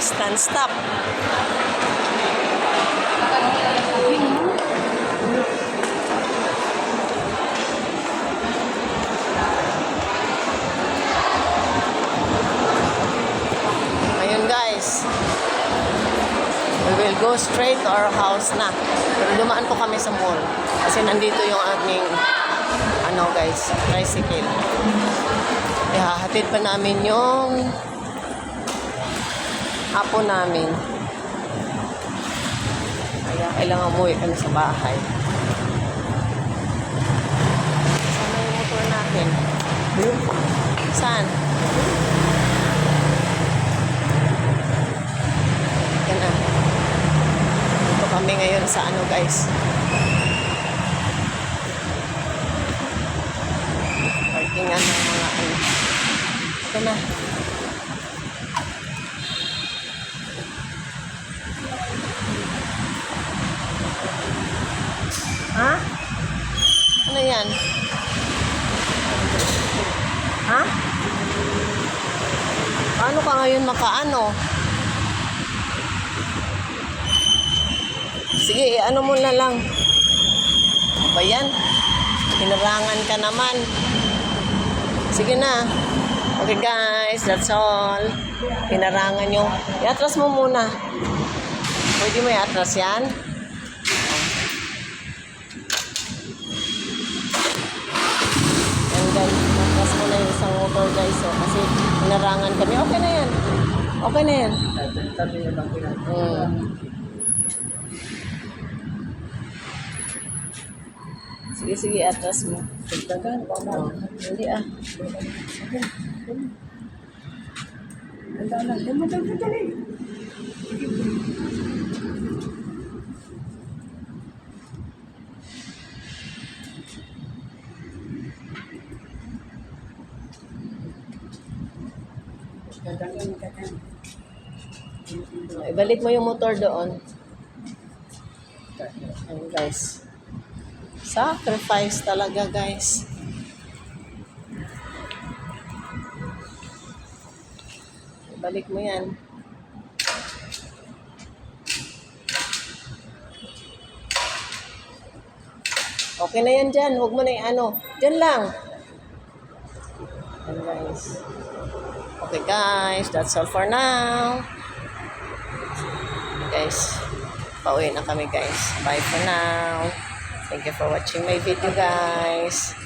guys, non-stop. Ayun guys, we will go straight to our house na. Pero dumaan po kami sa mall kasi nandito yung aming guys, tricycle. Ihahatid pa namin yung apo namin. Kaya kailangan umuwi kami sa bahay. Saan yung motor natin? Saan? Yan na. Dito kami ngayon sa guys. Parkingan ng mga Ito na. Ha? Ano yan? Ha? Paano ka ngayon makaano? Sige, ano mo na lang. Ano ba yan? Hinarangan ka naman. Sige na. Okay guys, that's all. Hinarangan yung... I-atras mo muna. Pwede mo i-atras yan? And then, atras mo na yung isang motor guys. So, kasi hinarangan kami. Okay na yan. Okay na yan. Sige, sige, atras mo. Hindi Ibalik mo yung motor doon. Ayan guys. Sacrifice talaga guys. Ibalik mo yan. Okay na yan dyan. Huwag mo na yung Dyan lang. Ayan guys. Okay guys. That's all for now. Guys. Pauwi na kami guys. Bye for now. Thank you for watching my video guys.